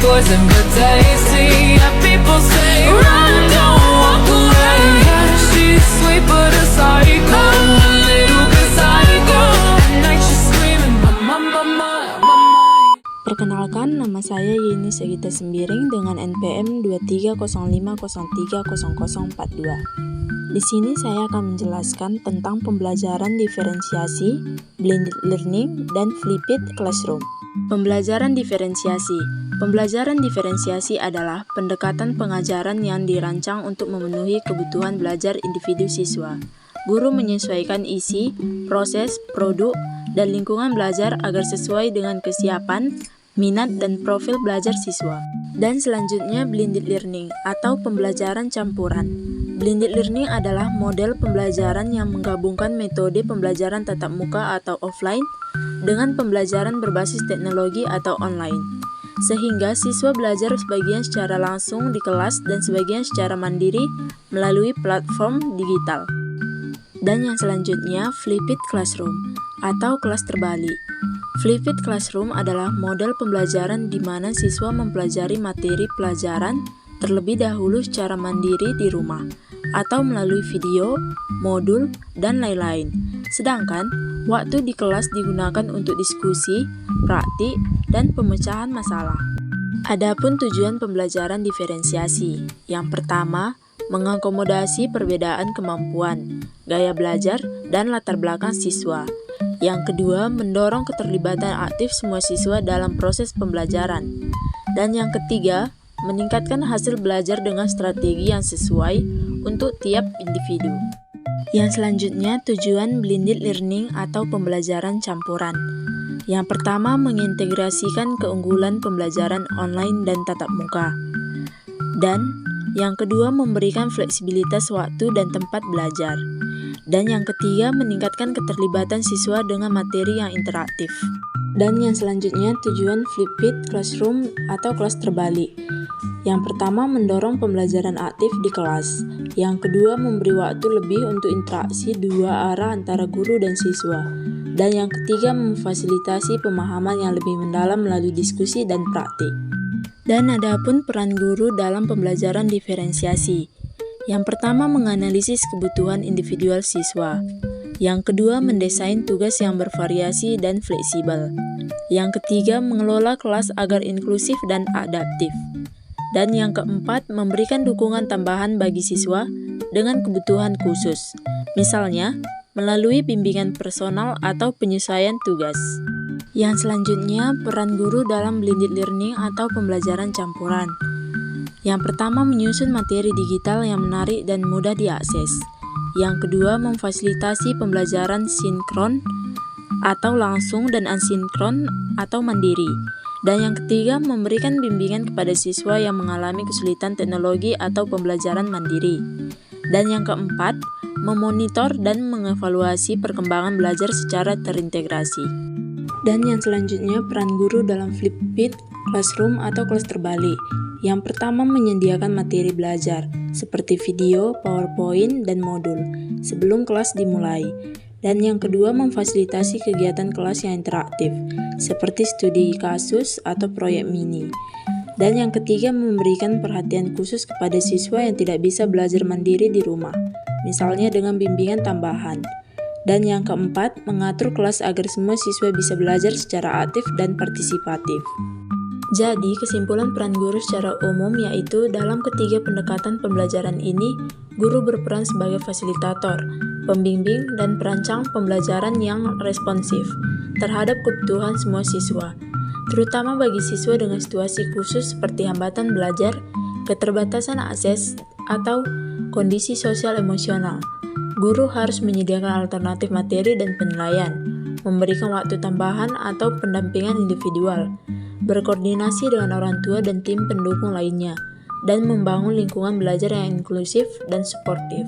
poison but tasty. Yeah, people say run, don't walk away. Yeah, she's sweet but a psycho, a little bit psycho. At night she's screaming, mama, mama, mama. Perkenalkan, nama saya Yeni Segita Sembiring dengan NPM 2305030042. Di sini saya akan menjelaskan tentang pembelajaran diferensiasi, blended learning, dan flipped classroom. Pembelajaran diferensiasi. Pembelajaran diferensiasi adalah pendekatan pengajaran yang dirancang untuk memenuhi kebutuhan belajar individu siswa. Guru menyesuaikan isi, proses, produk, dan lingkungan belajar agar sesuai dengan kesiapan, minat, dan profil belajar siswa. Dan selanjutnya blended learning atau pembelajaran campuran. Blended learning adalah model pembelajaran yang menggabungkan metode pembelajaran tatap muka atau offline dengan pembelajaran berbasis teknologi atau online. Sehingga siswa belajar sebagian secara langsung di kelas dan sebagian secara mandiri melalui platform digital. Dan yang selanjutnya flipped classroom atau kelas terbalik. Flipped classroom adalah model pembelajaran di mana siswa mempelajari materi pelajaran terlebih dahulu secara mandiri di rumah atau melalui video, modul, dan lain-lain. Sedangkan waktu di kelas digunakan untuk diskusi, praktik, dan pemecahan masalah. Adapun tujuan pembelajaran diferensiasi. Yang pertama, mengakomodasi perbedaan kemampuan, gaya belajar, dan latar belakang siswa. Yang kedua, mendorong keterlibatan aktif semua siswa dalam proses pembelajaran. Dan yang ketiga, meningkatkan hasil belajar dengan strategi yang sesuai untuk tiap individu. Yang selanjutnya, tujuan blended learning atau pembelajaran campuran. Yang pertama, mengintegrasikan keunggulan pembelajaran online dan tatap muka. Dan yang kedua, memberikan fleksibilitas waktu dan tempat belajar. Dan yang ketiga, meningkatkan keterlibatan siswa dengan materi yang interaktif. Dan yang selanjutnya, tujuan flipped classroom atau kelas terbalik. Yang pertama, mendorong pembelajaran aktif di kelas. Yang kedua, memberi waktu lebih untuk interaksi dua arah antara guru dan siswa. Dan yang ketiga, memfasilitasi pemahaman yang lebih mendalam melalui diskusi dan praktik. Dan adapun peran guru dalam pembelajaran diferensiasi. Yang pertama, menganalisis kebutuhan individual siswa. Yang kedua, mendesain tugas yang bervariasi dan fleksibel. Yang ketiga, mengelola kelas agar inklusif dan adaptif. Dan yang keempat, memberikan dukungan tambahan bagi siswa dengan kebutuhan khusus. Misalnya, melalui bimbingan personal atau penyesuaian tugas. Yang selanjutnya, peran guru dalam blended learning atau pembelajaran campuran. Yang pertama, menyusun materi digital yang menarik dan mudah diakses. Yang kedua, memfasilitasi pembelajaran sinkron atau langsung dan asinkron atau mandiri. Dan yang ketiga, memberikan bimbingan kepada siswa yang mengalami kesulitan teknologi atau pembelajaran mandiri. Dan yang keempat, memonitor dan mengevaluasi perkembangan belajar secara terintegrasi. Dan yang selanjutnya, peran guru dalam flipped classroom atau kelas terbalik. Yang pertama, menyediakan materi belajar seperti video, PowerPoint, dan modul sebelum kelas dimulai. Dan yang kedua, memfasilitasi kegiatan kelas yang interaktif seperti studi kasus atau proyek mini. Dan yang ketiga, memberikan perhatian khusus kepada siswa yang tidak bisa belajar mandiri di rumah, misalnya dengan bimbingan tambahan. Dan yang keempat, mengatur kelas agar semua siswa bisa belajar secara aktif dan partisipatif. Jadi, kesimpulan peran guru secara umum yaitu dalam ketiga pendekatan pembelajaran ini, guru berperan sebagai fasilitator, pembimbing, dan perancang pembelajaran yang responsif terhadap kebutuhan semua siswa, terutama bagi siswa dengan situasi khusus seperti hambatan belajar, keterbatasan akses, atau kondisi sosial emosional. Guru harus menyediakan alternatif materi dan penilaian, memberikan waktu tambahan atau pendampingan individual, berkoordinasi dengan orang tua dan tim pendukung lainnya, dan membangun lingkungan belajar yang inklusif dan suportif.